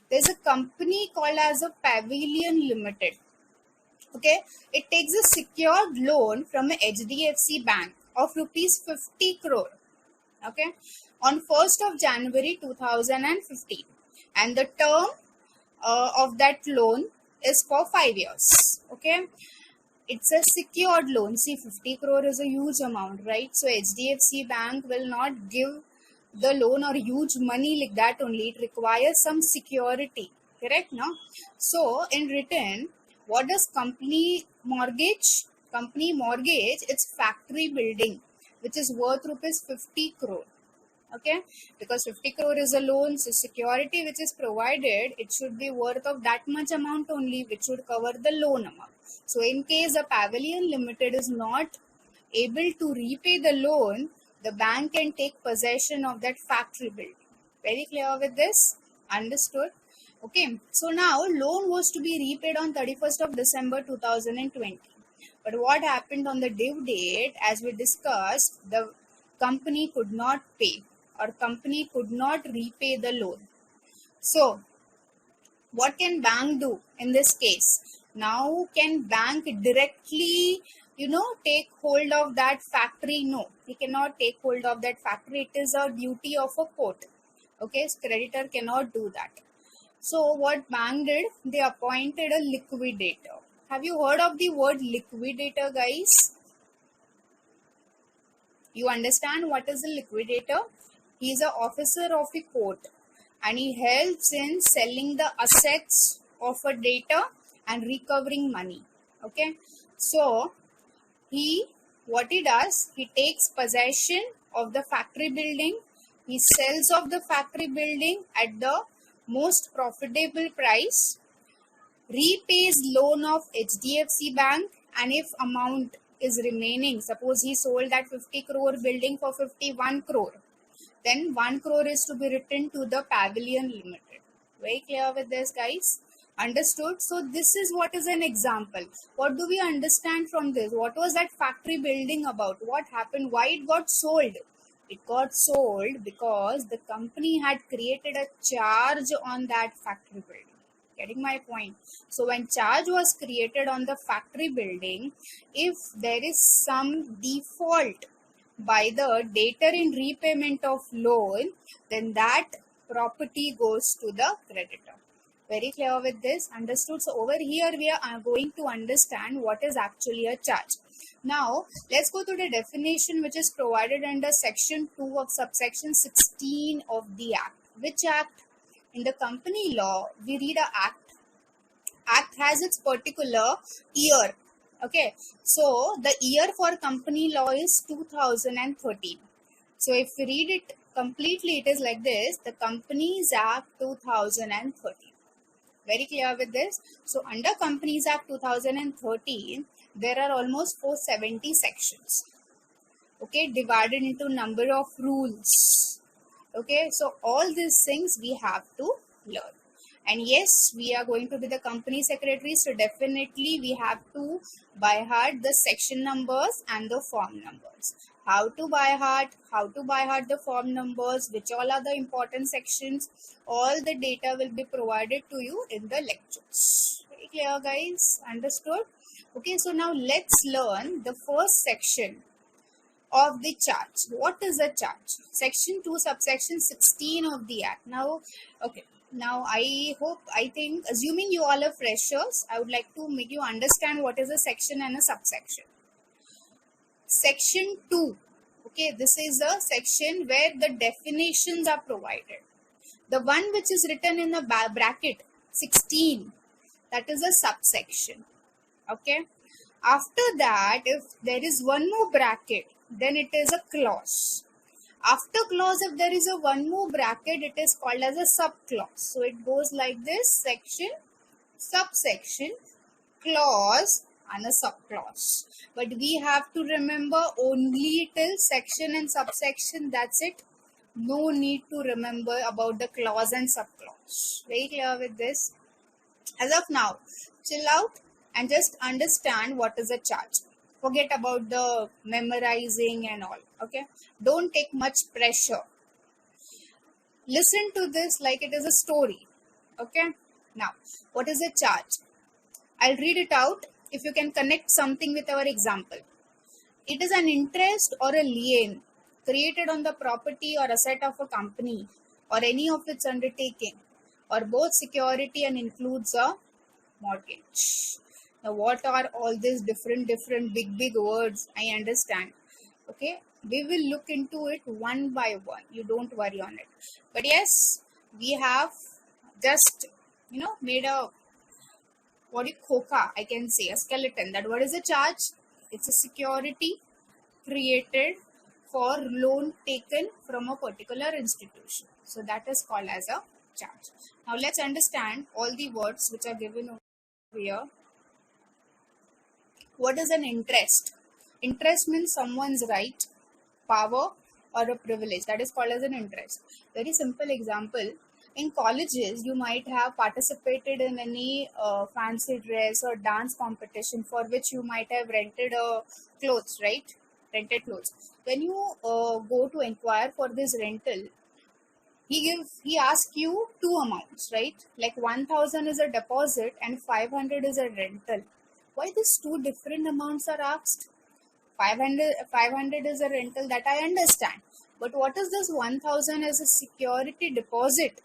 There's a company called as a Pavilion Limited. Okay, it takes a secured loan from a HDFC bank of rupees 50 crore. Okay, on 1st of January 2015, and the term of that loan is for 5 years. Okay, it's a secured loan. See, 50 crore is a huge amount, right? So HDFC bank will not give the loan or huge money like that only. It requires some security, correct? No. So in return, what does company mortgage its factory building, which is worth rupees 50 crore. Okay, because 50 crore is a loan, so security which is provided, it should be worth of that much amount only, which should cover the loan amount. So in case a Pavilion Limited is not able to repay the loan, the bank can take possession of that factory building. Very clear with this? Understood? Okay, so now loan was to be repaid on 31st of December 2020. But what happened on the due date, as we discussed, the company could not pay, or company could not repay the loan. So what can bank do in this case? Now can bank directly take hold of that factory? No, he cannot take hold of that factory. It is a duty of a court. Okay, creditor cannot do that. So what bank did, they appointed a liquidator. Have you heard of the word liquidator, guys? You understand what is a liquidator? He is an officer of a court, and he helps in selling the assets of a debtor and recovering money. Okay, so what he does, he takes possession of the factory building, he sells off the factory building at the most profitable price, repays loan of HDFC bank, and if amount is remaining, suppose he sold that 50 crore building for 51 crore, then 1 crore is to be returned to the Pavilion Limited. Very clear with this, guys? Understood? So this is what is an example. What do we understand from this? What was that factory building about? What happened? Why it got sold? It got sold because the company had created a charge on that factory building. Getting my point? So when charge was created on the factory building, if there is some default by the debtor in repayment of loan, then that property goes to the creditor. Very clear with this? Understood? So over here we are going to understand what is actually a charge. Now let's go to the definition which is provided under section 2 of subsection 16 of the act. Which act? In the company law, we read a act. Act has its particular year. Okay, so the year for company law is 2013. So if we read it completely, it is like this: the Companies Act 2013. Very clear with this? So under Companies Act 2013, there are almost 470 sections. Okay, divided into number of rules. Okay, so all these things we have to learn. And yes, we are going to be the company secretary, so definitely we have to by heart the section numbers and the form numbers. How to by heart the form numbers, which all are the important sections, all the data will be provided to you in the lectures. Very clear, guys? Understood? Okay, so now let's learn the first section of the charge. What is a charge? Section 2 subsection 16 of the act. Now I think assuming you all are freshers, I would like to make you understand what is a section and a subsection. Section 2, okay, this is a section where the definitions are provided. The one which is written in the bracket 16, that is a subsection. Okay, after that, if there is one more bracket, then it is a clause. After clause, if there is a one more bracket, it is called as a subclause. So it goes like this: section, subsection, clause, and a subclause. But we have to remember only till section and subsection. That's it. No need to remember about the clause and subclause. Very clear with this? As of now, chill out and just understand what is a charge. Forget about the memorizing and all. Okay, don't take much pressure. Listen to this like it is a story. Okay. Now, what is a charge? I'll read it out if you can connect something with our example. It is an interest or a lien created on the property or asset of a company or any of its undertaking, or both security and includes a mortgage. Now, what are all these different big words? I understand. Okay, we will look into it one by one. You don't worry on it. But yes, we have just made a khoka, I can say, a skeleton. That what is a charge? It's a security created for loan taken from a particular institution. So that is called as a charge. Now let's understand all the words which are given over here. What is an interest? Interest means someone's right, power, or a privilege. That is called as an interest. Very simple example. In colleges, you might have participated in any fancy dress or dance competition for which you might have rented clothes, right? Rented clothes. When you go to inquire for this rental, he asks you two amounts, right? Like 1,000 is a deposit and 500 is a rental. Why these two different amounts are asked? 500 is a rental, that I understand. But what is this 1,000 as a security deposit?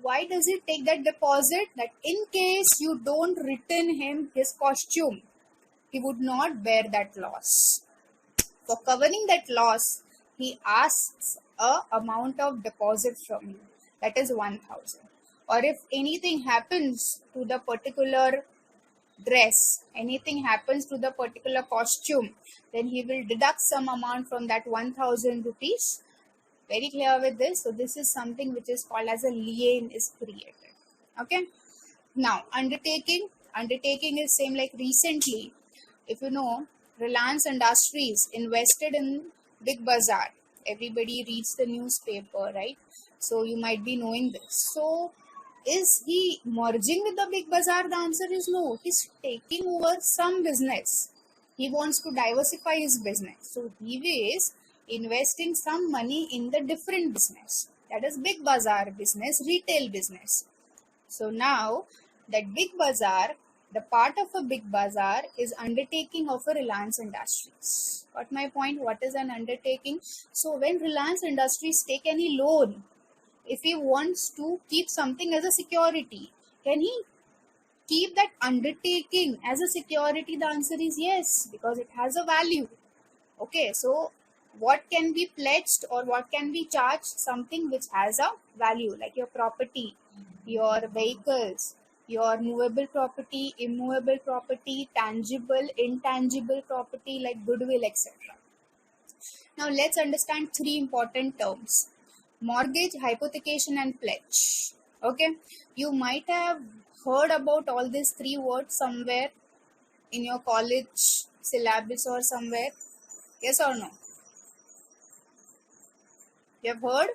Why does he take that deposit? That in case you don't return him his costume, he would not bear that loss. For covering that loss, he asks a amount of deposit from you. That is 1,000. Or if anything happens to the particular dress, anything happens to the particular costume, then he will deduct some amount from that 1,000 rupees. Very clear with this? So this is something which is called as a lien is created. Okay. Now undertaking is same like recently, if you know, Reliance Industries invested in Big Bazaar. Everybody reads the newspaper, right? So you might be knowing this. So is he merging with the Big Bazaar? The answer is no. He's taking over some business. He wants to diversify his business. So he is investing some money in the different business. That is Big Bazaar business, retail business. So now that Big Bazaar, the part of a Big Bazaar is undertaking of a Reliance Industries. Got my point? What is an undertaking? So when Reliance Industries take any loan, if he wants to keep something as a security, can he keep that undertaking as a security? The answer is yes, because it has a value. Okay, so what can be pledged or what can be charged? Something which has a value, like your property, your vehicles, your movable property, immovable property, tangible, intangible property like goodwill, etc. Now let's understand three important terms: mortgage, hypothecation, and pledge. Okay, you might have heard about all these three words somewhere in your college syllabus or somewhere. Yes or no? You have heard?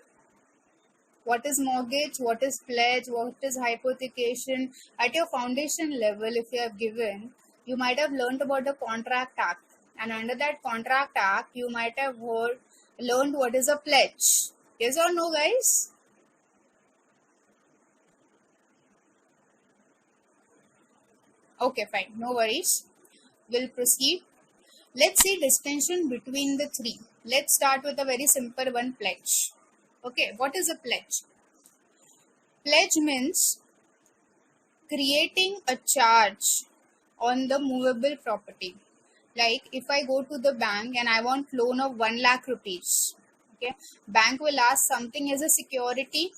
What is mortgage? What is pledge? What is hypothecation? At your foundation level, if you have given, you might have learned about the Contract Act. And under that Contract Act, you might have learned what is a pledge. Yes or no, guys? Okay, fine. No worries. We'll proceed. Let's see distinction between the three. Let's start with a very simple one, pledge. Okay, what is a pledge? Pledge means creating a charge on the movable property. Like if I go to the bank and I want loan of 1 lakh rupees, okay, bank will ask something as a security.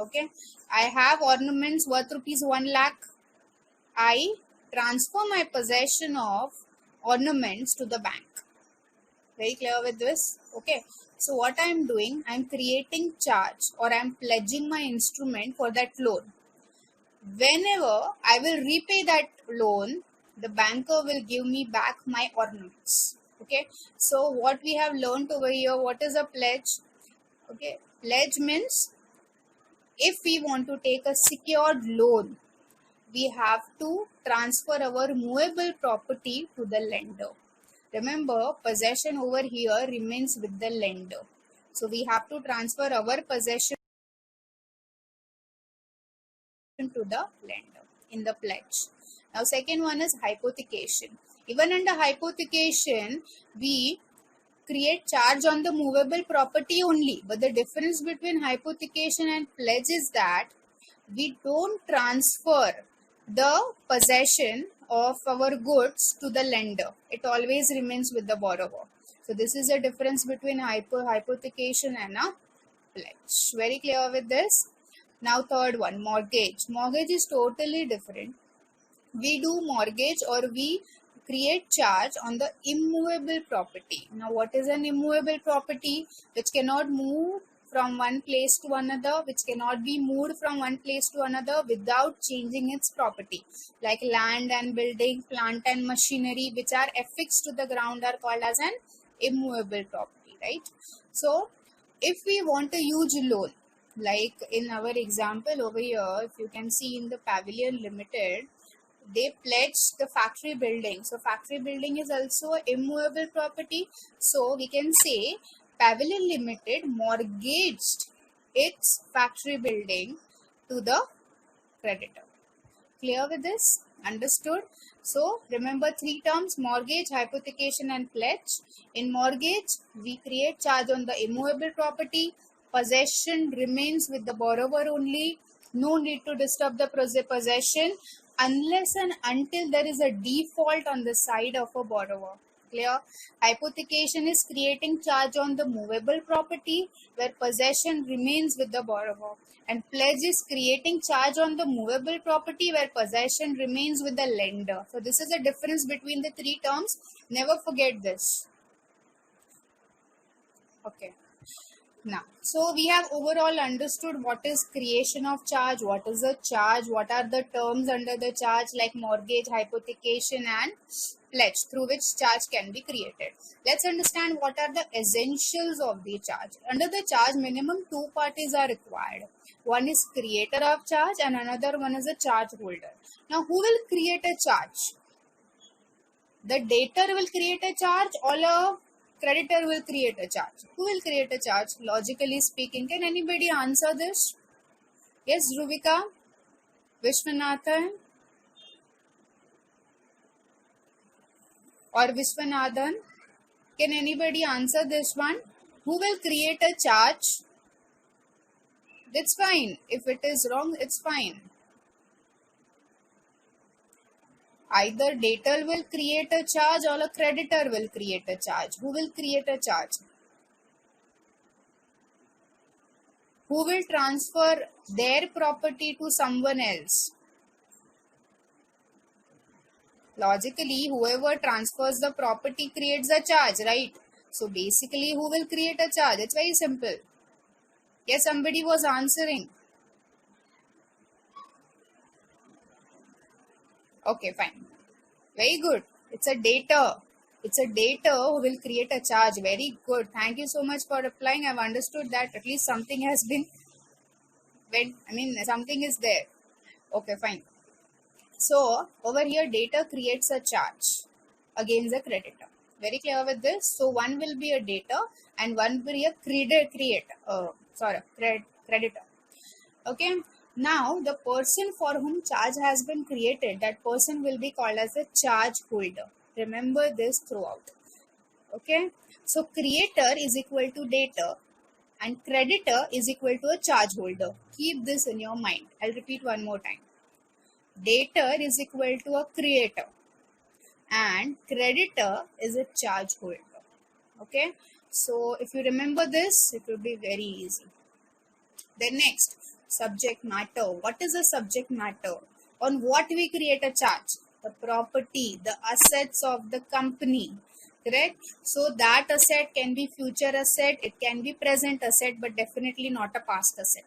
Okay, I have ornaments worth rupees 1 lakh. I transfer my possession of ornaments to the bank. Very clear with this? Okay. So what I am doing, I am creating charge or I am pledging my instrument for that loan. Whenever I will repay that loan, the banker will give me back my ornaments. Okay. So what we have learned over here, what is a pledge? Okay. Pledge means if we want to take a secured loan, we have to transfer our movable property to the lender. Remember, possession over here remains with the lender. So we have to transfer our possession to the lender in the pledge. Now, second one is hypothecation. Even under hypothecation, we create charge on the movable property only. But the difference between hypothecation and pledge is that we don't transfer the possession of our goods to the lender. It always remains with the borrower. So this is the difference between hypothecation and a pledge. Very clear with this? Now third one, mortgage. Mortgage is totally different. We do mortgage or we create charge on the immovable property. Now what is an immovable property? Which cannot move from one place to another, which cannot be moved from one place to another without changing its property. Like land and building, plant and machinery, which are affixed to the ground, are called as an immovable property, right? So if we want a huge loan, like in our example over here, if you can see in the Pavilion Limited, they pledged the factory building. So factory building is also immovable property. So we can say Pavilion Limited mortgaged its factory building to the creditor. Clear with this? Understood? So remember three terms: mortgage, hypothecation and pledge. In mortgage, we create charge on the immovable property. Possession remains with the borrower only. No need to disturb the possession unless and until there is a default on the side of a borrower. Clear? Hypothecation is creating charge on the movable property where possession remains with the borrower. And pledge is creating charge on the movable property where possession remains with the lender. So this is the difference between the three terms. Never forget this. Okay. Now, so we have overall understood what is creation of charge, what is a charge, what are the terms under the charge like mortgage, hypothecation and pledge through which charge can be created. Let's understand what are the essentials of the charge. Under the charge, minimum two parties are required. One is creator of charge and another one is a charge holder. Now, who will create a charge? The debtor will create a charge or a creditor will create a charge? Who will create a charge? Logically speaking, can anybody answer this? Yes, Ruvika? Vishwanathan? Or Vishwanathan? Can anybody answer this one? Who will create a charge? That's fine. If it is wrong, it's fine. Either debtor will create a charge or a creditor will create a charge. Who will create a charge? Who will transfer their property to someone else? Logically, whoever transfers the property creates a charge, right? So basically, who will create a charge? It's very simple. Yes, somebody was answering. Okay, fine. Very good. It's a debtor. It's a debtor who will create a charge. Very good. Thank you so much for replying. I've understood that at least something has been something is there. Okay, fine. So, over here, debtor creates a charge against the creditor. Very clear with this? So, one will be a debtor and one will be a creditor. Okay. Now, the person for whom charge has been created, that person will be called as a charge holder. Remember this throughout. Okay. So, creator is equal to debtor and creditor is equal to a charge holder. Keep this in your mind. I'll repeat one more time. Debtor is equal to a creator and creditor is a charge holder. Okay. So, if you remember this, it will be very easy. Then next, subject matter. What is a subject matter? On what we create a charge? The property, the assets of the company. Correct? So that asset can be future asset, it can be present asset, but definitely not a past asset.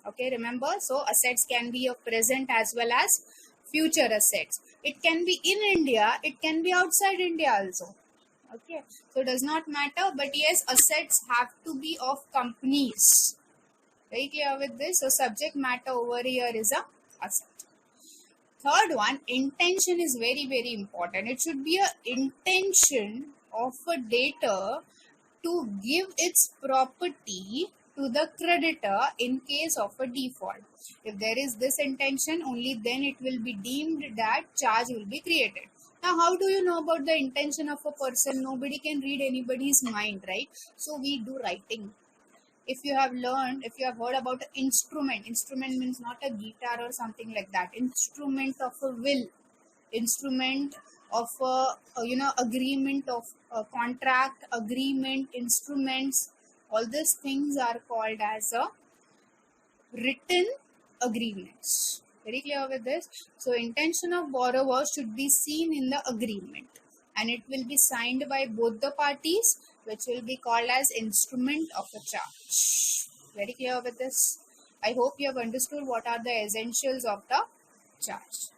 Okay, remember? So assets can be of present as well as future assets. It can be in India, it can be outside India also. Okay, so it does not matter, but yes, assets have to be of companies. Very clear with this? So subject matter over here is a asset. Third one, intention is very, very important. It should be an intention of a debtor to give its property to the creditor in case of a default. If there is this intention, only then it will be deemed that charge will be created. Now, how do you know about the intention of a person? Nobody can read anybody's mind, right? So we do writing. If you have heard about an instrument means not a guitar or something like that. Instrument of a will, instrument of agreement of a contract, agreement, instruments. All these things are called as a written agreements. Very clear with this? So intention of borrower should be seen in the agreement, and it will be signed by both the parties, which will be called as instrument of a charge. Very clear with this? I hope you have understood what are the essentials of the charge.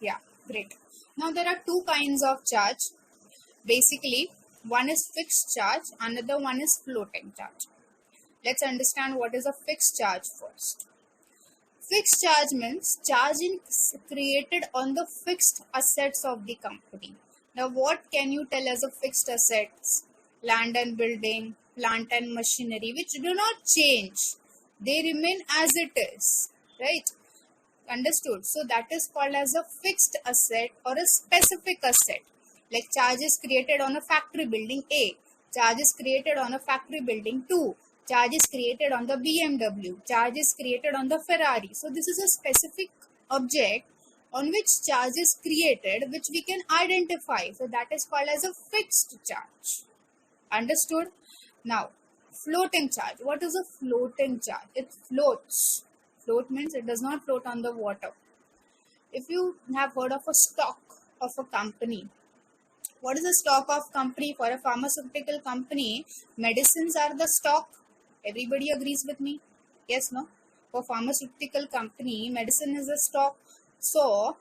Yeah, great. Now there are two kinds of charge. Basically, one is fixed charge, another one is floating charge. Let's understand what is a fixed charge first. Fixed charge means charge is created on the fixed assets of the company. Now, what can you tell as a fixed assets? Land and building, plant and machinery, which do not change. They remain as it is, right? Understood? So that is called as a fixed asset or a specific asset. Like charge is created on a factory building A, charge is created on a factory building 2, charge is created on the BMW, charge is created on the Ferrari. So this is a specific object on which charge is created, which we can identify. So that is called as a fixed charge. Understood? Now, floating charge. What is a floating charge? It floats. Float means it does not float on the water. If you have heard of a stock of a company, what is the stock of company? For a pharmaceutical company, medicines are the stock. Everybody agrees with me? Yes, no? For pharmaceutical company, medicine is a stock. So,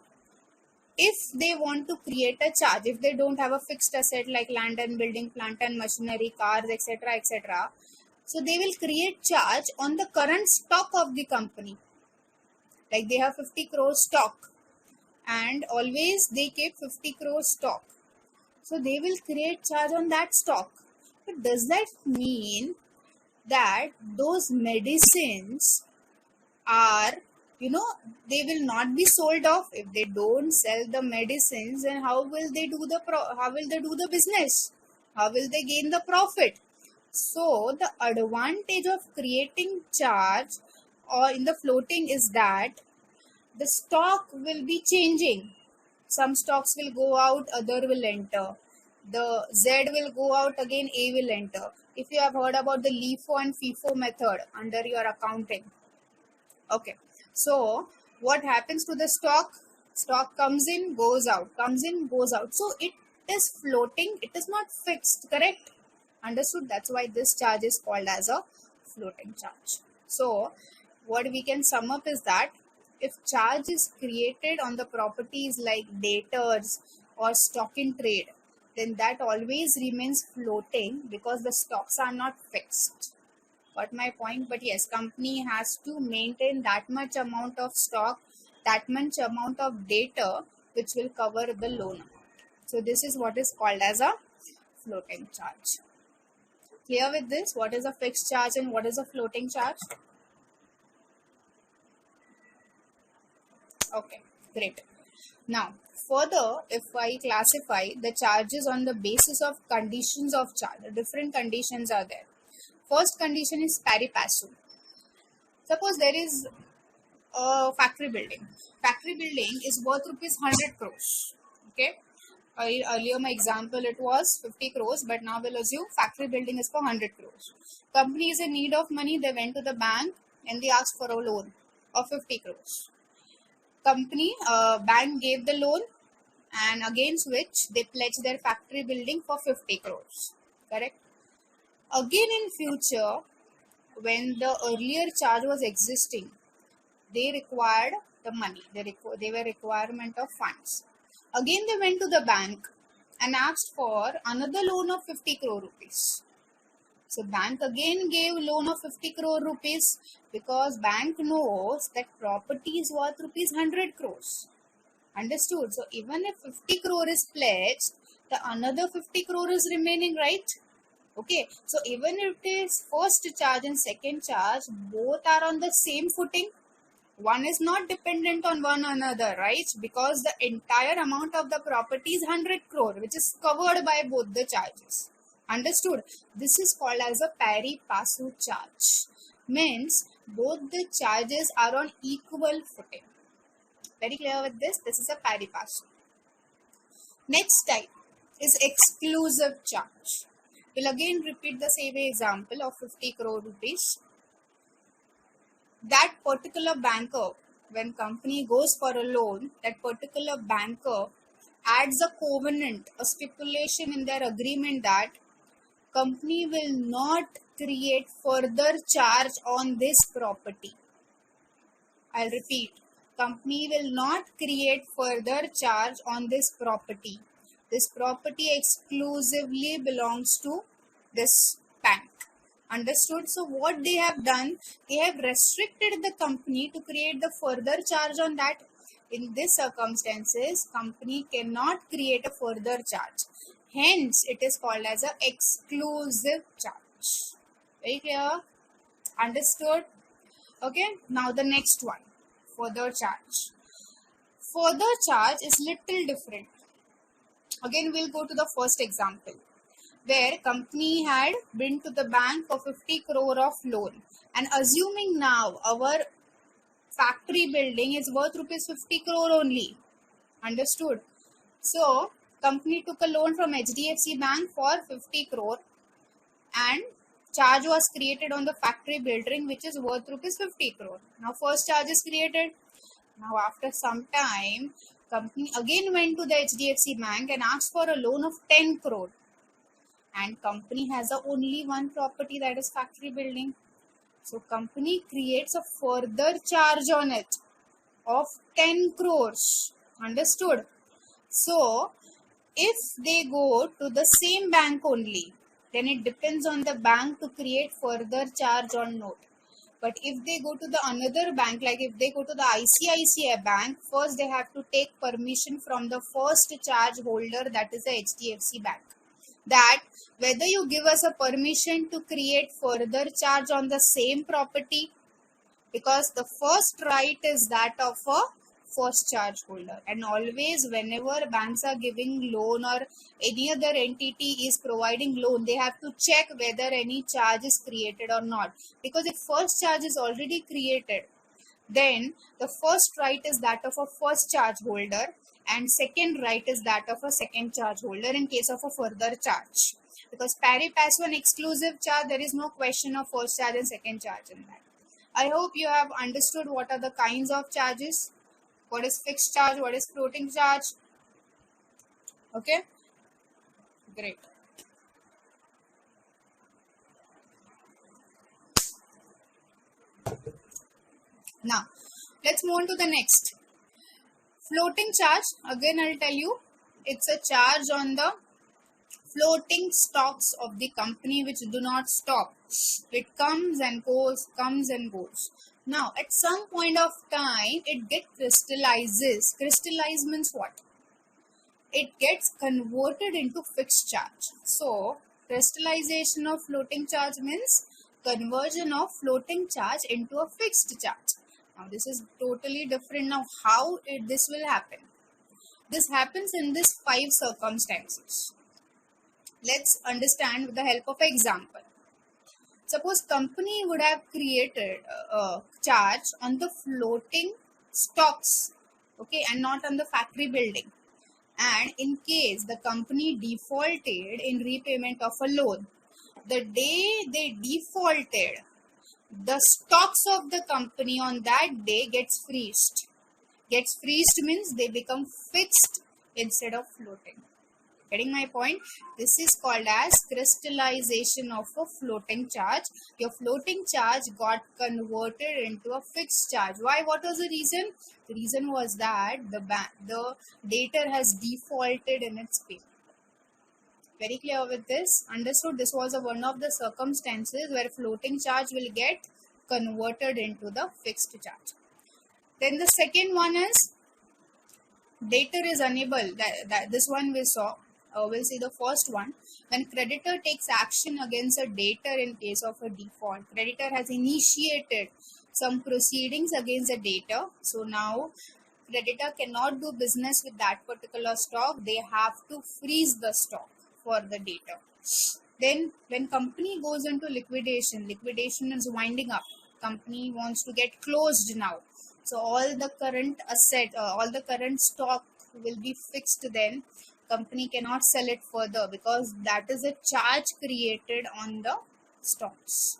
if they want to create a charge, if they don't have a fixed asset like land and building, plant and machinery, cars, etc., etc., so they will create charge on the current stock of the company. Like they have 50 crore stock, and always they keep 50 crore stock. So they will create charge on that stock. But does that mean that those medicines are, they will not be sold off? If they don't sell the medicines, then how will they do the business? How will they gain the profit? So the advantage of creating charge or in the floating is that the stock will be changing. Some stocks will go out, other will enter. The Z will go out, again A will enter. If you have heard about the LIFO and FIFO method under your accounting. Okay. So what happens to the stock? Stock comes in, goes out, comes in, goes out. So it is floating, it is not fixed, correct? Understood? That's why this charge is called as a floating charge. So what we can sum up is that if charge is created on the properties like debtors or stock in trade, then that always remains floating because the stocks are not fixed. Got my point? But yes, company has to maintain that much amount of stock, that much amount of debtor, which will cover the loan amount. So this is what is called as a floating charge. Clear with this? What is a fixed charge and what is a floating charge? Okay, great. Now, further, if I classify the charges on the basis of conditions of charge, different conditions are there. First condition is pari passu. Suppose there is a factory building. Factory building is worth rupees 100 crores. Okay. Earlier my example it was 50 crores, but now we'll assume factory building is for 100 crores. Company is in need of money. They went to the bank and they asked for a loan of 50 crores. Bank gave the loan, and against which they pledged their factory building for 50 crores. Correct? Again in future, when the earlier charge was existing, they required the money. They were requirement of funds. Again they went to the bank and asked for another loan of 50 crore rupees. So bank again gave loan of 50 crore rupees because bank knows that property is worth rupees 100 crores. Understood? So even if 50 crore is pledged, the another 50 crore is remaining, right? Okay, so even if it is first charge and second charge, both are on the same footing. One is not dependent on one another, right? Because the entire amount of the property is 100 crore, which is covered by both the charges. Understood? This is called as a pari passu charge. Means both the charges are on equal footing. Very clear with this? This is a pari passu. Next type is exclusive charge. We'll again repeat the same example of 50 crore rupees. That particular banker, when company goes for a loan, that particular banker adds a covenant, a stipulation in their agreement that company will not create further charge on this property. I'll repeat. Company will not create further charge on this property. This property exclusively belongs to this bank. Understood? So what they have done, they have restricted the company to create the further charge on that. In these circumstances, company cannot create a further charge. Hence, it is called as an exclusive charge. Very clear? Understood? Okay. Now the next one, further charge. Further charge is little different. Again, we'll go to the first example, where company had been to the bank for 50 crore of loan, and assuming now our factory building is worth rupees 50 crore only. Understood? So company took a loan from HDFC Bank for 50 crore and charge was created on the factory building, which is worth rupees 50 crore. Now first charge is created. Now after some time, company again went to the HDFC Bank and asked for a loan of 10 crore. And company has only one property, that is factory building. So company creates a further charge on it of 10 crores. Understood? So if they go to the same bank only, then it depends on the bank to create further charge on note. But if they go to the another bank, like if they go to the ICICI Bank, first they have to take permission from the first charge holder, that is the HDFC Bank, that whether you give us a permission to create further charge on the same property, because the first right is that of a first charge holder. And always whenever banks are giving loan or any other entity is providing loan, they have to check whether any charge is created or not. Because if first charge is already created, then the first right is that of a first charge holder and second right is that of a second charge holder in case of a further charge. Because pari passu and exclusive charge, there is no question of first charge and second charge in that. I hope you have understood what are the kinds of charges. What is fixed charge? What is floating charge? Okay, great. Now, let's move on to the next. Floating charge, again I'll tell you, it's a charge on the floating stocks of the company which do not stop. It comes and goes, comes and goes. Now, at some point of time, it gets crystallizes. Crystallize means what? It gets converted into fixed charge. So, crystallization of floating charge means conversion of floating charge into a fixed charge. Now, this is totally different. Now, how this will happen? This happens in these 5 circumstances. Let's understand with the help of an example. Suppose company would have created a charge on the floating stocks, okay, and not on the factory building. And in case the company defaulted in repayment of a loan, the day they defaulted, the stocks of the company on that day gets freezed. Gets freezed means they become fixed instead of floating. Getting my point? This is called as crystallization of a floating charge. Your floating charge got converted into a fixed charge. Why? What was the reason? The reason was that the debtor has defaulted in its payment. Very clear with this? Understood? This was one of the circumstances where floating charge will get converted into the fixed charge. Then the second one is debtor is unable. This one we saw. We'll see the first one. When creditor takes action against a debtor in case of a default, creditor has initiated some proceedings against the debtor. So now creditor cannot do business with that particular stock. They have to freeze the stock for the debtor. Then when company goes into liquidation, liquidation is winding up. Company wants to get closed now. So all the current all the current stock will be fixed then. Company cannot sell it further because that is a charge created on the stocks.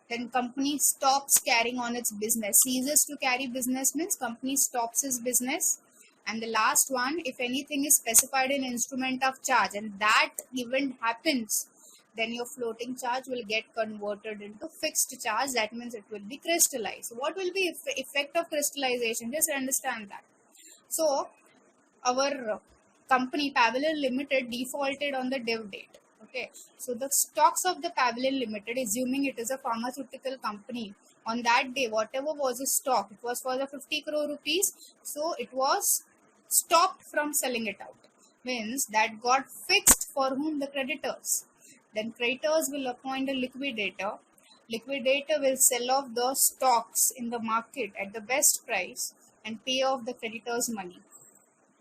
Then company stops carrying on its business. Ceases to carry business means company stops its business. And the last one, if anything is specified in instrument of charge and that event happens, then your floating charge will get converted into fixed charge. That means it will be crystallized. What will be effect of crystallization? Just understand that. So our company Pavilion Limited defaulted on the due date. Okay, so the stocks of the Pavilion Limited, assuming it is a pharmaceutical company, on that day whatever was the stock, it was for the 50 crore rupees, so it was stopped from selling it out. Means that got fixed for whom? The creditors. Then creditors will appoint a liquidator. Liquidator will sell off the stocks in the market at the best price and pay off the creditors' money.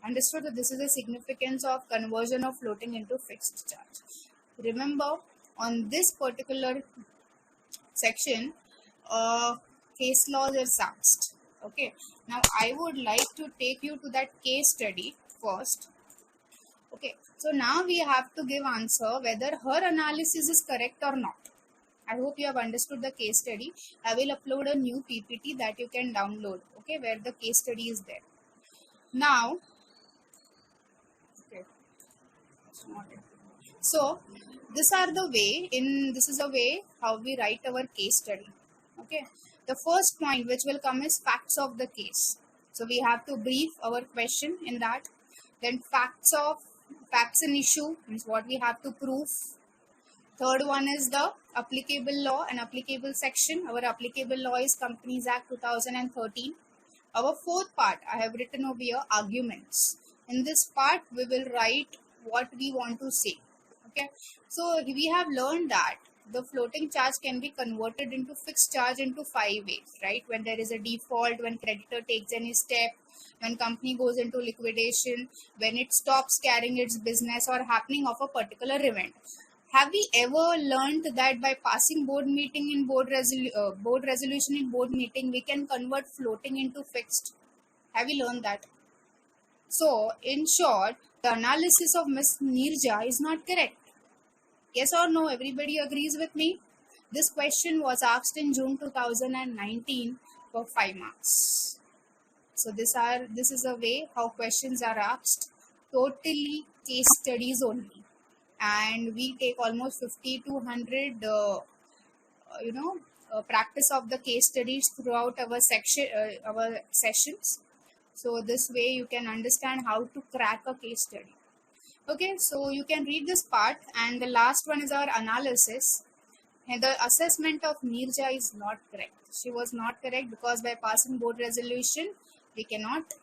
Understood that this is the significance of conversion of floating into fixed charge. Remember, on this particular section, case laws is asked. Okay. Now, I would like to take you to that case study first. Okay. So now we have to give answer whether her analysis is correct or not. I hope you have understood the case study. I will upload a new PPT that you can download. Okay, where the case study is there. Now. So this is a way how we write our case study. Okay, the first point which will come is facts of the case. So we have to brief our question in that. Then facts in issue means what we have to prove. Third one is the applicable law and applicable section. Our applicable law is Companies Act 2013. Our fourth part, I have written over here arguments. In this part, we will write what we want to say. Okay, so we have learned that the floating charge can be converted into fixed charge into 5 ways, right? When there is a default, when creditor takes any step, when company goes into liquidation, when it stops carrying its business or happening of a particular event. Have we ever learned that by passing board meeting in board resolution in board meeting, we can convert floating into fixed? Have we learned that? So, in short, the analysis of Ms. Nirja is not correct. Yes or no? Everybody agrees with me? This question was asked in June 2019 for 5 marks. So this is a way how questions are asked. Totally case studies only. And we take almost 50 to 100 practice of the case studies throughout our sessions. So this way you can understand how to crack a case study. Okay, so you can read this part, and the last one is our analysis. And the assessment of Nirja is not correct. She was not correct because by passing board resolution, we cannot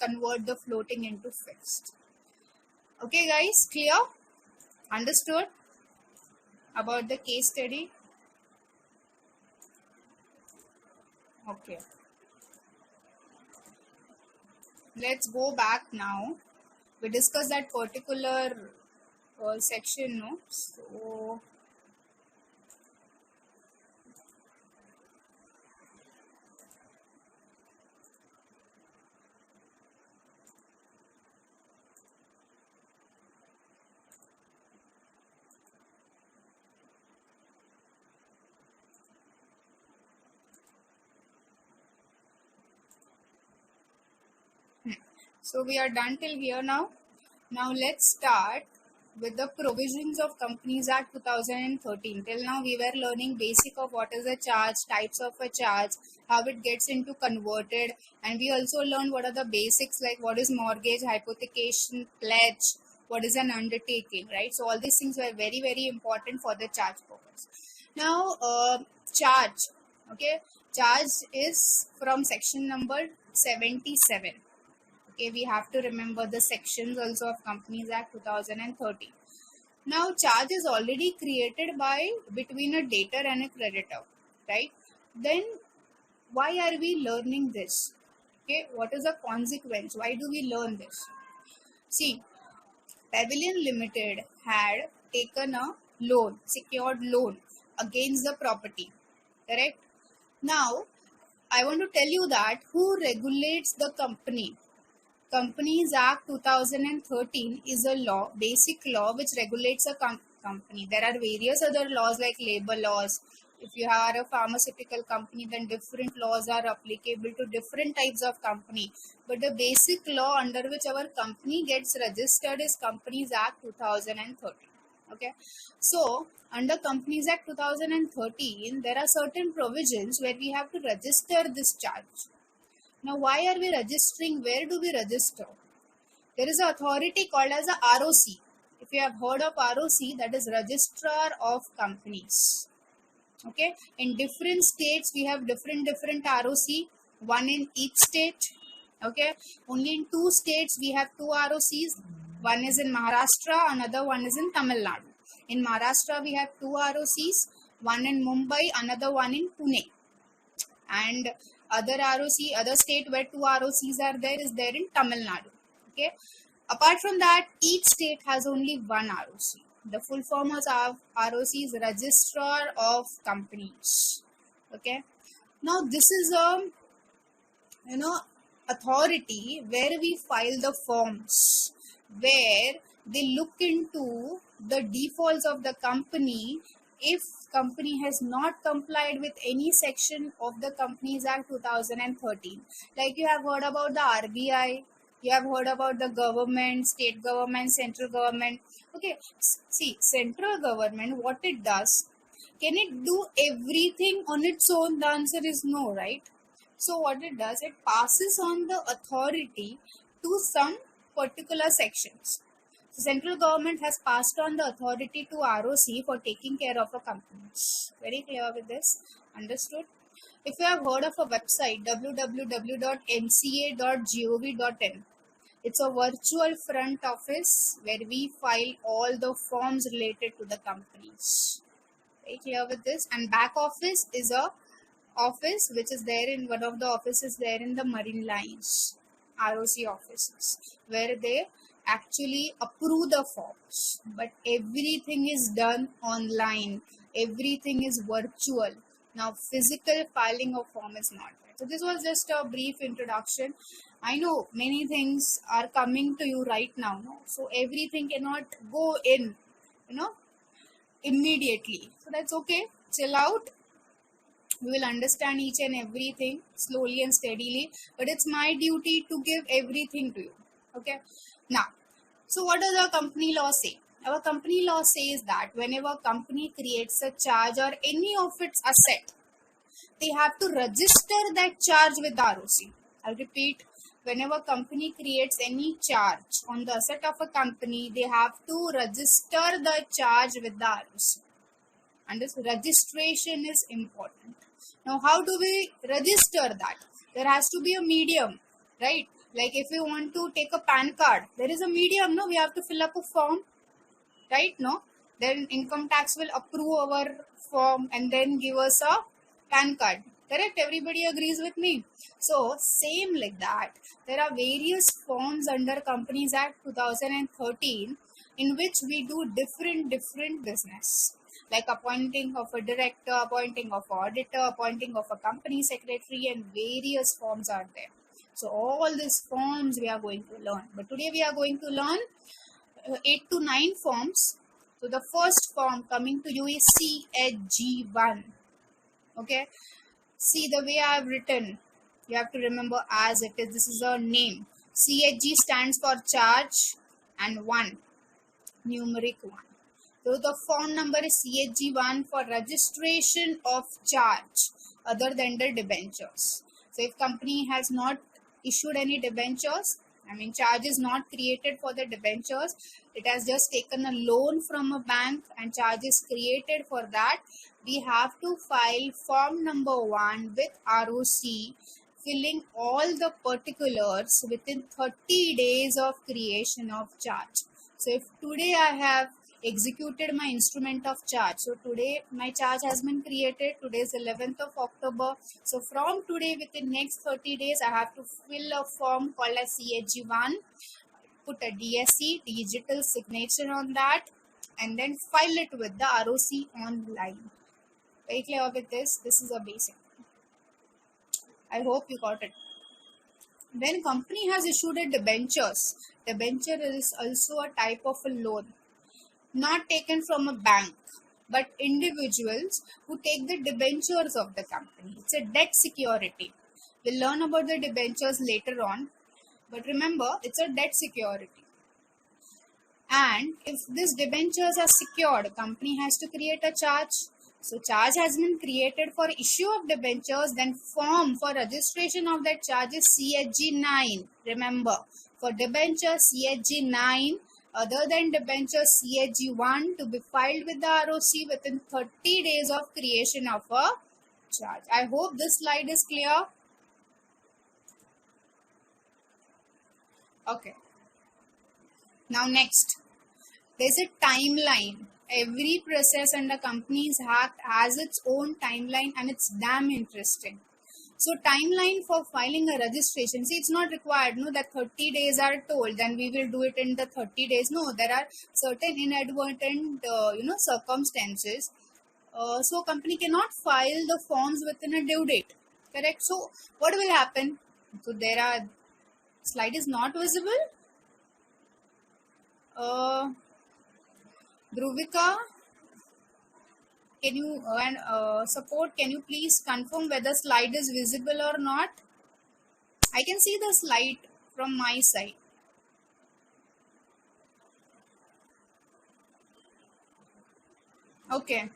convert the floating into fixed. Okay guys, clear? Understood about the case study? Okay. Let's go back now. We discussed that particular section, no? So we are done till here now. Now let's start with the provisions of Companies Act 2013. Till now we were learning basic of what is a charge, types of a charge, how it gets into converted, and we also learned what are the basics like what is mortgage, hypothecation, pledge, what is an undertaking, right? So all these things were very, very important for the charge purpose. Now charge, okay, charge is from section number 77. Okay, we have to remember the sections also of Companies Act 2013. Now, charge is already created by between a debtor and a creditor, right? Then why are we learning this? Okay, what is the consequence? Why do we learn this? See, Pavilion Limited had taken a loan, secured loan against the property, correct? Now, I want to tell you that who regulates the company? Companies Act 2013 is a law, basic law which regulates a company. There are various other laws like labor laws. If you are a pharmaceutical company, then different laws are applicable to different types of company. But the basic law under which our company gets registered is Companies Act 2013. Okay, so under Companies Act 2013, there are certain provisions where we have to register this charge. Now, why are we registering? Where do we register? There is an authority called as a ROC. If you have heard of ROC, that is Registrar of Companies. Okay, in different states we have different ROC, one in each state. Okay, only in 2 states we have 2 ROCs. One is in Maharashtra, another one is in Tamil Nadu. In Maharashtra we have 2 ROCs, one in Mumbai, another one in Pune. And other ROC, other state where 2 ROCs are there is there in Tamil Nadu. Okay. Apart from that, each state has only one ROC. The full form of ROC is Registrar of Companies. Okay. Now this is a authority where we file the forms, where they look into the defaults of the company if company has not complied with any section of the Companies Act 2013. Like you have heard about the RBI, you have heard about the government, state government, central government. Okay, see, central government, what it does, can it do everything on its own? The answer is no, right? So what it does, it passes on the authority to some particular sections. So central government has passed on the authority to ROC for taking care of a company. Very clear with this? Understood? If you have heard of a website www.mca.gov.in, it's a virtual front office where we file all the forms related to the companies. Very clear with this? And back office is a office which is there in one of the offices there in the marine lines, ROC offices, where they actually approve the forms, but everything is done online, everything is virtual. Now physical filing of form is not there. So this was just a brief introduction. I know many things are coming to you right now, no? So everything cannot go in, immediately. So that's okay, chill out. We will understand each and everything slowly and steadily, but it's my duty to give everything to you. Okay. Now, so what does our company law say? Our company law says that whenever a company creates a charge or any of its asset, they have to register that charge with the ROC. I'll repeat. Whenever a company creates any charge on the asset of a company, they have to register the charge with the ROC. And this registration is important. Now, how do we register that? There has to be a medium, right? Like if we want to take a PAN card, there is a medium, no? We have to fill up a form, right? No? Then income tax will approve our form and then give us a PAN card. Correct? Everybody agrees with me? So, same like that. There are various forms under Companies Act 2013 in which we do different business. Like appointing of a director, appointing of an auditor, appointing of a company secretary, and various forms are there. So all these forms we are going to learn. But today we are going to learn 8 to 9 forms. So the first form coming to you is CHG1. Okay. See the way I have written. You have to remember as it is. This is a name. CHG stands for charge and 1. Numeric 1. So the form number is CHG1 for registration of charge other than the debentures. So if company has not issued any debentures, charge is not created for the debentures, it has just taken a loan from a bank and charge is created for that, we have to file form number 1 with ROC filling all the particulars within 30 days of creation of charge. So if today I have executed my instrument of charge, so today my charge has been created, today is 11th of October, so from today within next 30 days I have to fill a form called as CHG1, put a DSC, digital signature on that, and then file it with the ROC online. Very clear with this? This is a basic. I hope you got it. When company has issued a debentures, debenture is also a type of a loan, not taken from a bank, but individuals who take the debentures of the company. It's a debt security. We'll learn about the debentures later on, but remember, it's a debt security. And if these debentures are secured, company has to create a charge. So charge has been created for issue of debentures, then form for registration of that charge is CHG9. Remember, for debenture CHG9, other than debenture CHG1 to be filed with the ROC within 30 days of creation of a charge. I hope this slide is clear. Okay. Now next, there's a timeline. Every process under Companies Act has its own timeline and it's damn interesting. So timeline for filing a registration, see, it's not required, no, that 30 days are told, then we will do it in the 30 days. No, there are certain inadvertent, circumstances. So company cannot file the forms within a due date, correct? So what will happen? So there are, slide is not visible. Dhruvika, can you support? Can you please confirm whether slide is visible or not? I can see the slide from my side. Okay,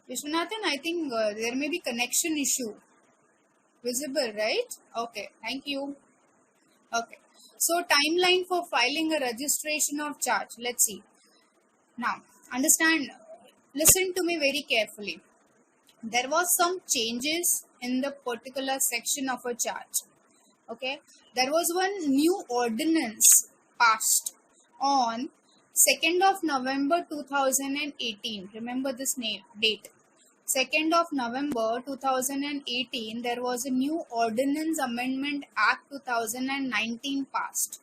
Vishwanathan, I think there may be connection issue. Visible, right? Okay, thank you. Okay, so timeline for filing a registration of charge. Let's see. Now, understand, listen to me very carefully. There was some changes in the particular section of a charge. Okay, there was one new ordinance passed on 2nd of November 2018. Remember this date. 2nd of November 2018, there was a new Ordinance Amendment Act 2019 passed.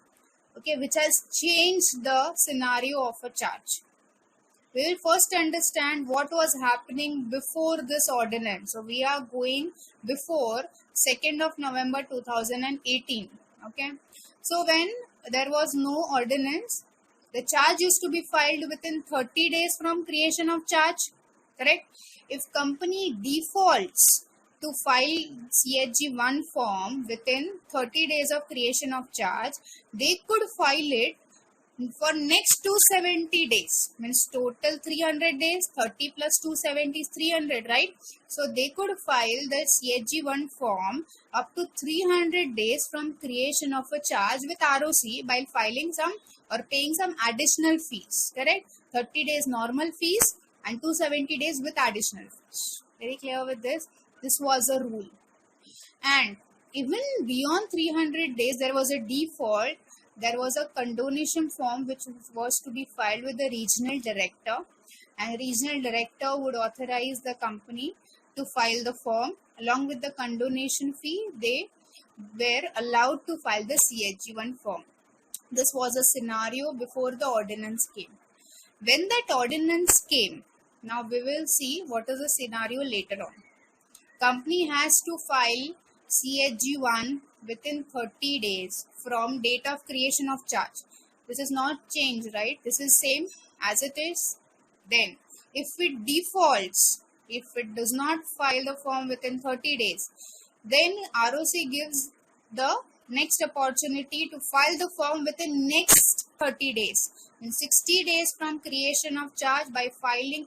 Okay, which has changed the scenario of a charge. We will first understand what was happening before this ordinance. So we are going before 2nd of November 2018. Okay. So when there was no ordinance, the charge used to be filed within 30 days from creation of charge. Correct? If company defaults to file CHG1 form within 30 days of creation of charge, they could file it for next 270 days, means total 300 days, 30 plus 270 is 300, right? So they could file the CHG1 form up to 300 days from creation of a charge with ROC by filing some or paying some additional fees, correct? 30 days normal fees and 270 days with additional fees. Very clear with this? This was a rule. And even beyond 300 days, there was a default. There was a condonation form which was to be filed with the regional director, and regional director would authorize the company to file the form. Along with the condonation fee, they were allowed to file the CHG1 form. This was a scenario before the ordinance came. When that ordinance came, now we will see what is the scenario later on. Company has to file CHG1 within 30 days from date of creation of charge. This is not changed, right? This is same as it is. Then if it defaults, if it does not file the form within 30 days, then ROC gives the next opportunity to file the form within next 30 days. In 60 days from creation of charge by filing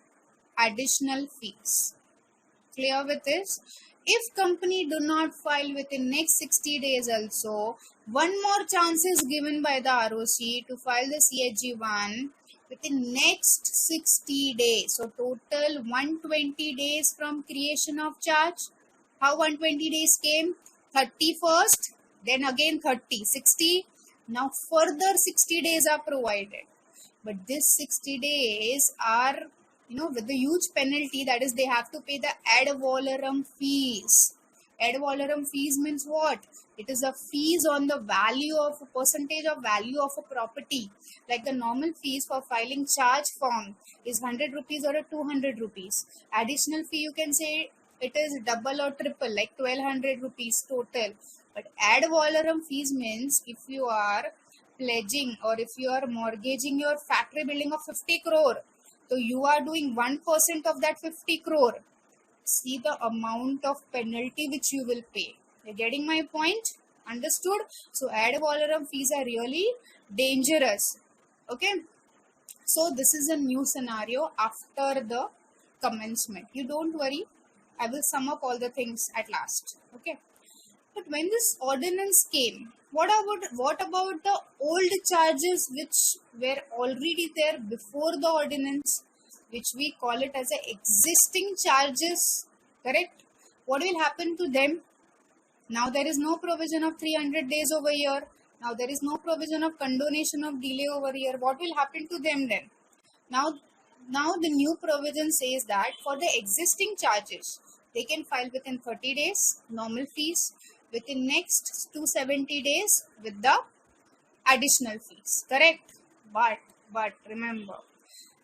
additional fees. Clear with this? If company do not file within next 60 days also, one more chance is given by the ROC to file the CHG1 within next 60 days. So total 120 days from creation of charge. How 120 days came? 31st, then again 30, 60. Now further 60 days are provided. But this 60 days are, with the huge penalty, that is they have to pay the ad valorem fees. Ad valorem fees means what? It is a fees on the value of a percentage of value of a property. Like the normal fees for filing charge form is 100 rupees or a 200 rupees. Additional fee you can say it is double or triple, like 1200 rupees total. But ad valorem fees means if you are pledging or if you are mortgaging your factory building of 50 crore, so you are doing 1% of that 50 crore. See the amount of penalty which you will pay. You're getting my point? Understood? So ad valorem fees are really dangerous. Okay. So this is a new scenario after the commencement. You don't worry. I will sum up all the things at last. Okay. But when this ordinance came, what about the old charges which were already there before the ordinance, which we call it as a existing charges, correct? What will happen to them? Now there is no provision of 300 days over here. Now there is no provision of condonation of delay over here. What will happen to them then? Now the new provision says that for the existing charges, they can file within 30 days, normal fees, within next 270 days with the additional fees, correct? But remember,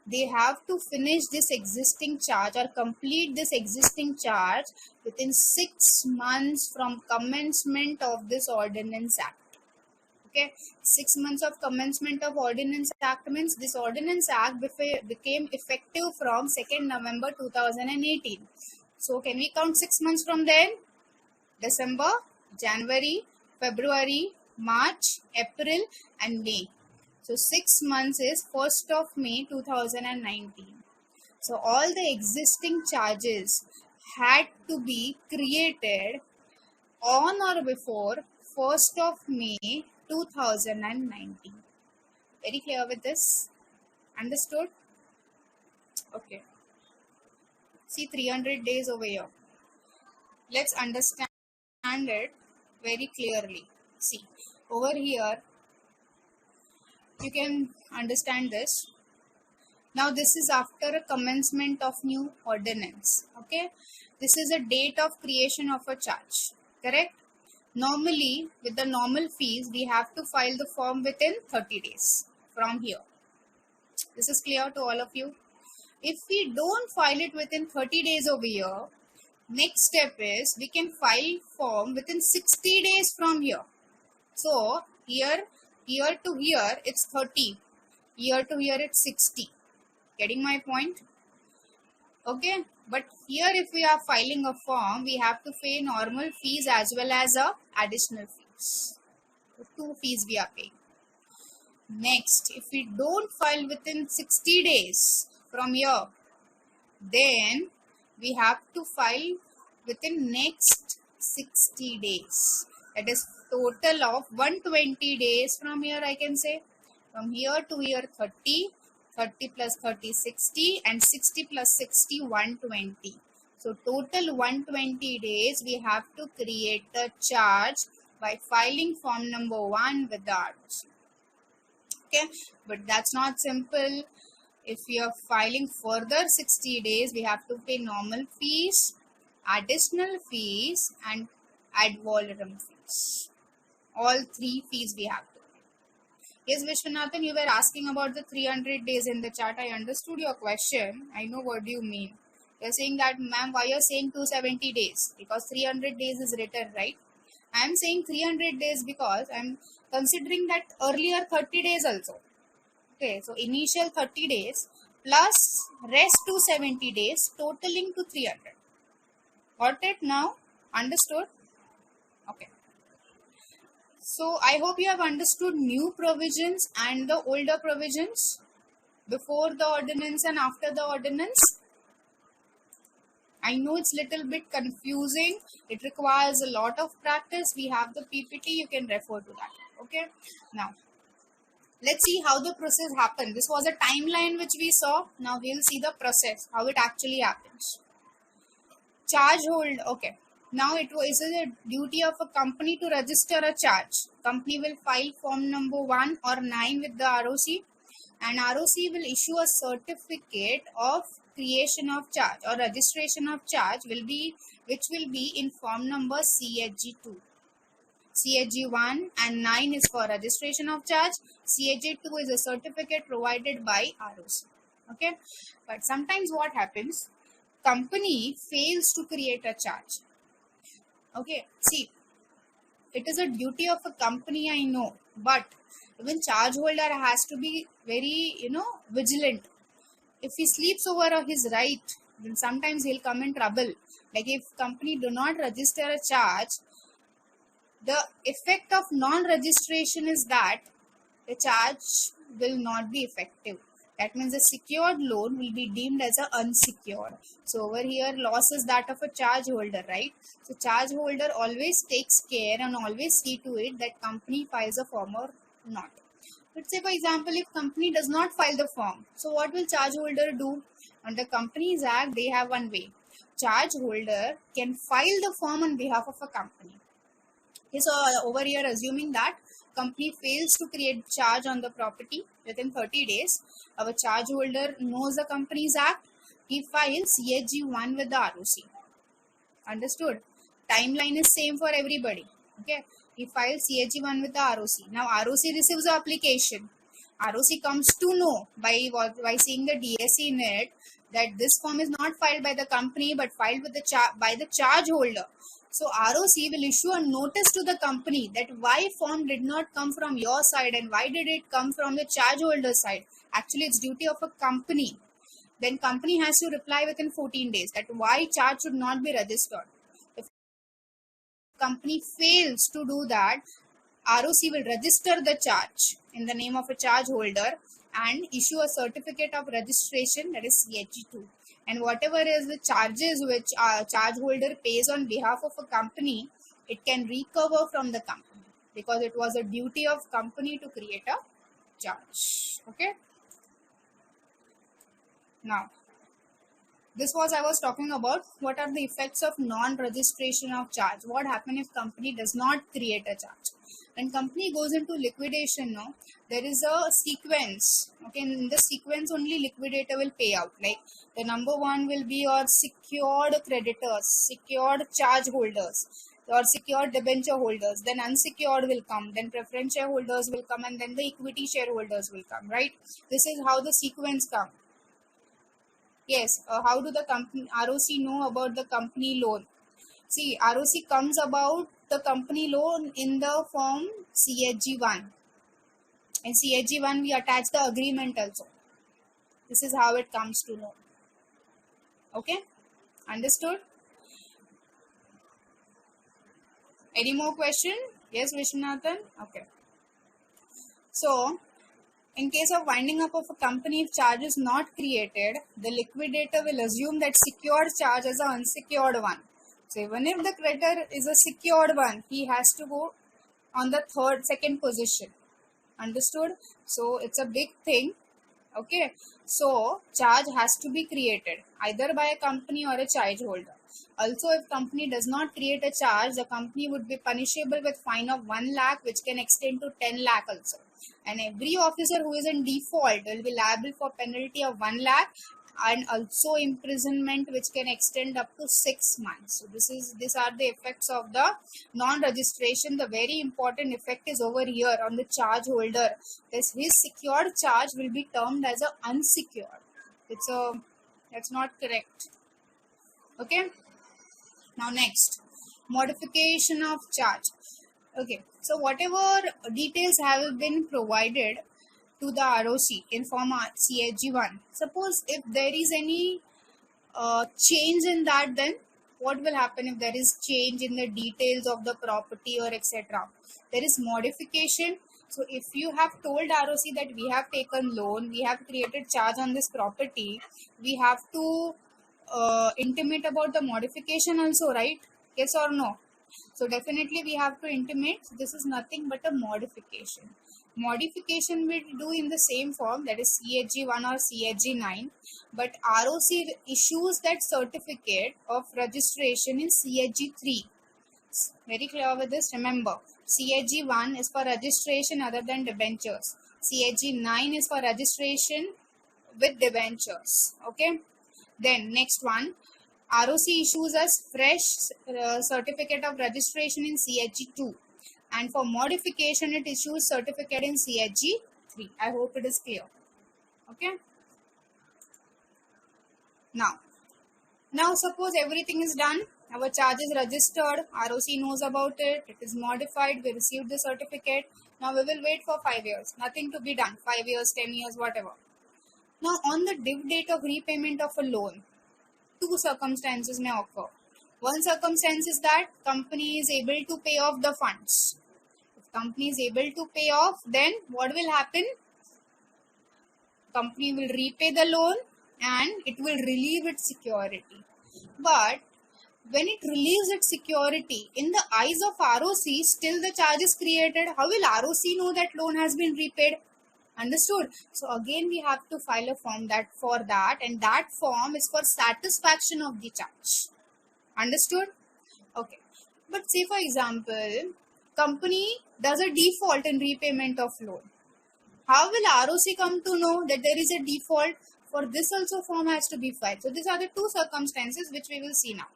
they have to finish this existing charge or complete this existing charge within 6 months from commencement of this Ordinance Act. Okay, 6 months of commencement of Ordinance Act means this Ordinance Act became effective from 2nd November 2018. So can we count 6 months from then? December, January, February, March, April and May. So 6 months is 1st of May 2019. So all the existing charges had to be created on or before 1st of May 2019. Very clear with this? Understood? Okay. See 300 days over here. Let's understand it very clearly. See, over here, you can understand this. Now this is after a commencement of new ordinance. Okay, this is a date of creation of a charge, correct? Normally, with the normal fees, we have to file the form within 30 days from here. This is clear to all of you. If we don't file it within 30 days over here, next step is we can file form within 60 days from here. So here to here it's 30, here to here it's 60. Getting my point? Okay, but here if we are filing a form, we have to pay normal fees as well as additional fees. So 2 fees we are paying. Next, if we don't file within 60 days from here, then we have to file within next 60 days. That is total of 120 days from here, I can say. From here to here 30, 30 plus 30 60 and 60 plus 60 120. So total 120 days we have to create the charge by filing form number 1 with the ROC. Okay, but that's not simple. If we are filing further 60 days, we have to pay normal fees, additional fees and ad valorem fees. All 3 fees we have to pay. Yes, Vishwanathan, you were asking about the 300 days in the chart. I understood your question. I know what you mean. You're saying that, ma'am, why you're saying 270 days? Because 300 days is written, right? I'm saying 300 days because I'm considering that earlier 30 days also. Okay, so initial 30 days plus rest 270 days totaling to 300. Got it now? Understood? Okay. So I hope you have understood new provisions and the older provisions before the ordinance and after the ordinance. I know it's little bit confusing. It requires a lot of practice. We have the PPT. You can refer to that. Okay. Now, let's see how the process happened. This was a timeline which we saw. Now we'll see the process, how it actually happens. Charge hold. Okay. Now it is a duty of a company to register a charge. Company will file form number 1 or 9 with the ROC, and ROC will issue a certificate of creation of charge or registration of charge which will be in form number CHG2. CHG1 and 9 is for registration of charge. CHG2 is a certificate provided by ROC. Okay, but sometimes what happens? Company fails to create a charge. Okay, see, it is a duty of a company, I know, but even charge holder has to be very, vigilant. If he sleeps over his right, then sometimes he'll come in trouble. Like if company do not register a charge, the effect of non-registration is that the charge will not be effective. That means a secured loan will be deemed as a unsecured. So over here, loss is that of a charge holder, right? So charge holder always takes care and always see to it that company files a form or not. Let's say, for example, if company does not file the form, so what will charge holder do? Under Companies Act, they have one way. Charge holder can file the form on behalf of a company. Okay, so over here, assuming that company fails to create charge on the property within 30 days, our charge holder knows the Companies Act, he files CHG1 with the ROC. Understood? Timeline is same for everybody. Okay, he files CHG1 with the ROC. Now ROC receives the application. ROC comes to know by seeing the DSC in it that this form is not filed by the company but filed with by the charge holder. So ROC will issue a notice to the company that why form did not come from your side and why did it come from the charge holder side. Actually, it's duty of a company. Then company has to reply within 14 days that why charge should not be registered. If company fails to do that, ROC will register the charge in the name of a charge holder and issue a certificate of registration, that is CHG2. And whatever is the charges which charge holder pays on behalf of a company, it can recover from the company because it was a duty of company to create a charge. Okay. Now, this was I was talking about what are the effects of non-registration of charge. What happens if company does not create a charge? When company goes into liquidation, no, there is a sequence. Okay, in the sequence only liquidator will pay out. Like the number 1 will be your secured creditors, secured charge holders, or secured debenture holders. Then unsecured will come. Then preference shareholders will come, and then the equity shareholders will come. Right? This is how the sequence comes. Yes, how do the company ROC know about the company loan? See, ROC comes about the company loan in the form CHG1. In CHG1, we attach the agreement also. This is how it comes to know. Okay? Understood? Any more question? Yes, Vishwanathan? Okay. So, in case of winding up of a company, if charge is not created, the liquidator will assume that secured charge is an unsecured one. So even if the creditor is a secured one, he has to go on the second position. Understood? So it's a big thing. Okay. So charge has to be created either by a company or a charge holder. Also, if company does not create a charge, the company would be punishable with fine of 1 lakh, which can extend to 10 lakh also. And every officer who is in default will be liable for penalty of 1 lakh and also imprisonment, which can extend up to 6 months. So these are the effects of the non-registration. The very important effect is over here on the charge holder. His secured charge will be termed as a unsecured. That's not correct. Okay. Now next, modification of charge. Okay, so whatever details have been provided to the ROC in form CHG1, suppose if there is any change in that, then what will happen if there is change in the details of the property or etc. There is modification. So if you have told ROC that we have taken loan, we have created charge on this property, we have to intimate about the modification also, right? Yes or no? So definitely we have to intimate this is nothing but a modification. Modification we do in the same form, that is CHG 1 or CHG 9, but ROC issues that certificate of registration in CHG 3. Very clear with this? Remember, CHG 1 is for registration other than debentures. CHG 9 is for registration with debentures. Okay. Then next one, ROC issues us fresh certificate of registration in CHG 2, and for modification it issues certificate in CHG 3. I hope it is clear. Okay. Now suppose everything is done. Our charge is registered. ROC knows about it. It is modified. We received the certificate. Now we will wait for 5 years. Nothing to be done. 5 years, 10 years, whatever. Now on the due date of repayment of a loan, two circumstances may occur. One circumstance is that company is able to pay off the funds. If company is able to pay off, then what will happen? Company will repay the loan and it will relieve its security. But when it relieves its security, in the eyes of ROC, still the charge is created. How will ROC know that loan has been repaid? Understood? So again we have to file a form for that, and that form is for satisfaction of the charge. Understood? Okay. But say for example, company does a default in repayment of loan. How will ROC come to know that there is a default? For this also form has to be filed. So these are the two circumstances which we will see now.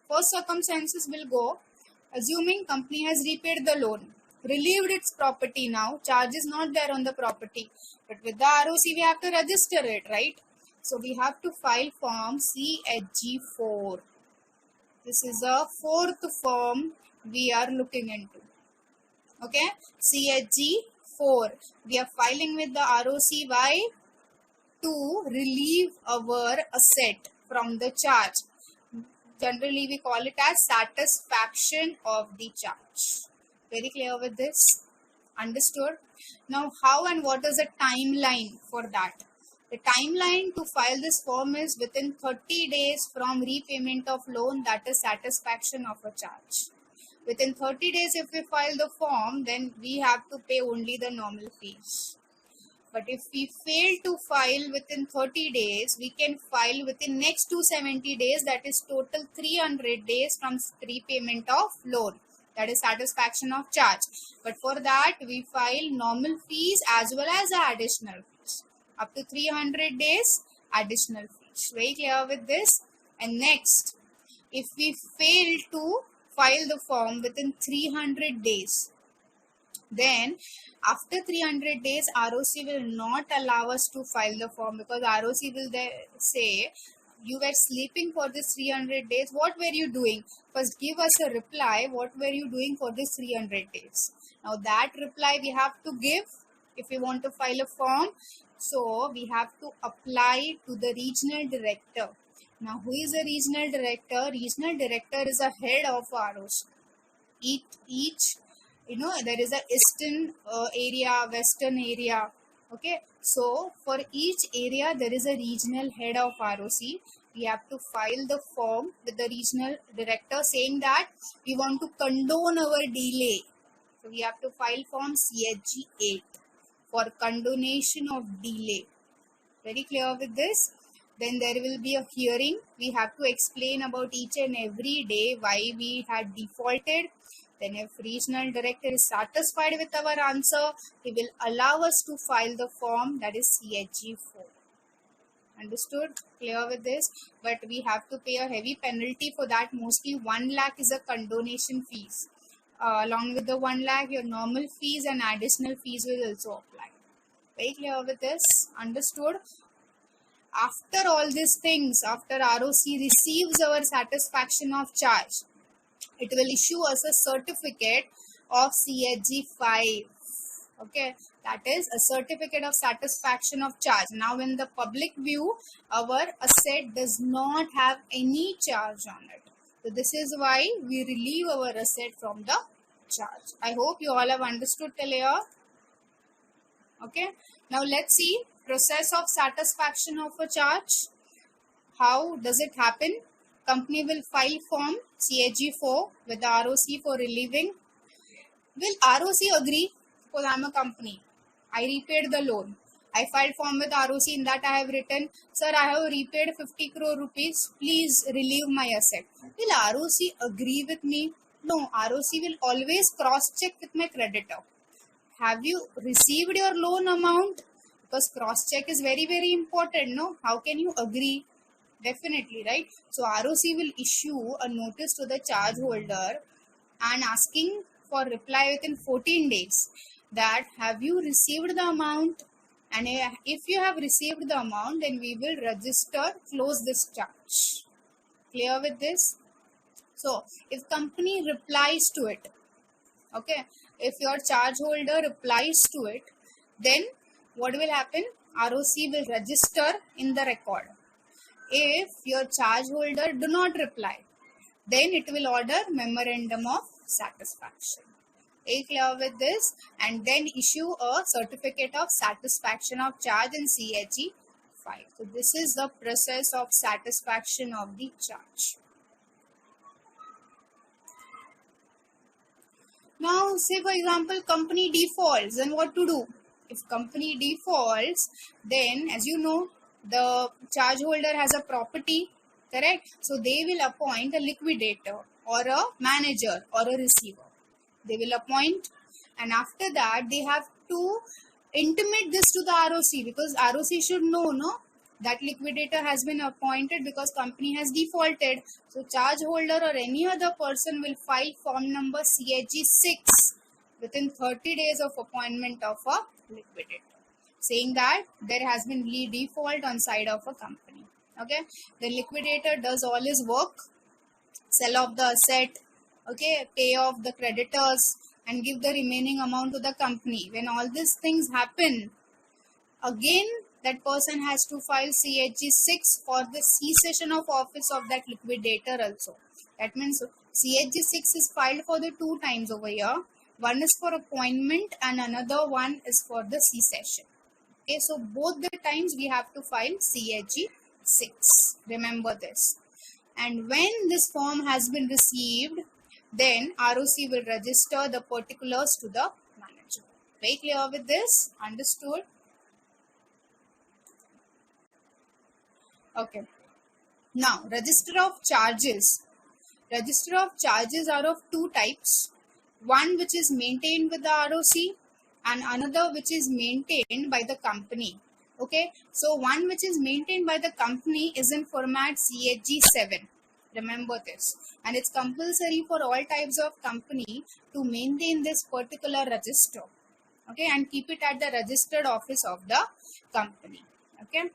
First circumstances will go, assuming company has repaid the loan, relieved its property now, charge is not there on the property, but with the ROC we have to register it, right? So we have to file form CHG4. This is a fourth form we are looking into. Okay, CHG4. We are filing with the ROC. Why? To relieve our asset from the charge. Generally we call it as satisfaction of the charge. Very clear with this? Understood? Now how and what is the timeline for that? The timeline to file this form is within 30 days from repayment of loan, that is satisfaction of a charge. Within 30 days if we file the form, then we have to pay only the normal fees. But if we fail to file within 30 days, we can file within next 270 days, that is total 300 days from repayment of loan. That is satisfaction of charge. But for that, we file normal fees as well as additional fees. Up to 300 days, additional fees. Very clear with this? And next, if we fail to file the form within 300 days, then after 300 days, ROC will not allow us to file the form, because ROC will say, you were sleeping for this 300 days. What were you doing? First give us a reply. What were you doing for this 300 days? Now that reply we have to give if we want to file a form. So we have to apply to the regional director. Now who is a regional director? Regional director is a head of ROC. Each there is a eastern area, western area. Okay, so for each area there is a regional head of ROC. We have to file the form with the regional director saying that we want to condone our delay. So we have to file form CHG 8 for condonation of delay. Very clear with this? Then there will be a hearing. We have to explain about each and every day why we had defaulted. Then if regional director is satisfied with our answer, he will allow us to file the form, that is CHG 4. Understood? Clear with this? But we have to pay a heavy penalty for that. Mostly 1 lakh is a condonation fees. Along with the 1 lakh, your normal fees and additional fees will also apply. Very clear with this? Understood? After all these things, after ROC receives our satisfaction of charge, it will issue us a certificate of CHG 5. Okay, that is a certificate of satisfaction of charge. Now in the public view, our asset does not have any charge on it. So this is why we relieve our asset from the charge. I hope you all have understood till here. Okay, now let's see process of satisfaction of a charge. How does it happen? company will file form CHG4 with the ROC for relieving. Will ROC agree? Because I'm a company. I repaid the loan. I filed form with ROC. In that I have written, sir, I have repaid 50 crore rupees. Please relieve my asset. Will ROC agree with me? No, ROC will always cross-check with my creditor. Have you received your loan amount? Because cross-check is very, very important, no? How can you agree? Definitely, right? So ROC will issue a notice to the charge holder and asking for reply within 14 days that have you received the amount, and if you have received the amount, then we will close this charge. Clear with this? So if company replies to it, okay, if your charge holder replies to it, then what will happen? ROC will register in the record. If your charge holder do not reply, then it will order memorandum of satisfaction. Are you clear with this? And then issue a certificate of satisfaction of charge in CHG 5. So this is the process of satisfaction of the charge. Now, say for example, company defaults, then what to do? If company defaults, then as you know, the charge holder has a property, correct? So they will appoint a liquidator or a manager or a receiver. They will appoint, and after that they have to intimate this to the ROC, because ROC should know, no, that liquidator has been appointed because company has defaulted. So charge holder or any other person will file form number CHG6 within 30 days of appointment of a liquidator, saying that there has been default on side of a company. Okay, the liquidator does all his work, sell off the asset, okay, pay off the creditors and give the remaining amount to the company. When all these things happen, again that person has to file CHG6 for the cessation of office of that liquidator also. That means CHG6 is filed for the 2 times over here. One is for appointment and another one is for the cessation. Okay, so both the times we have to file CHG6. Remember this. And when this form has been received, then ROC will register the particulars to the manager. Very clear with this? Understood? Okay. Now, register of charges. Register of charges are of 2 types. One which is maintained with the ROC and another which is maintained by the company. Okay. So, one which is maintained by the company is in format CHG7. Remember this. And it's compulsory for all types of company to maintain this particular register. Okay. And keep it at the registered office of the company. Okay.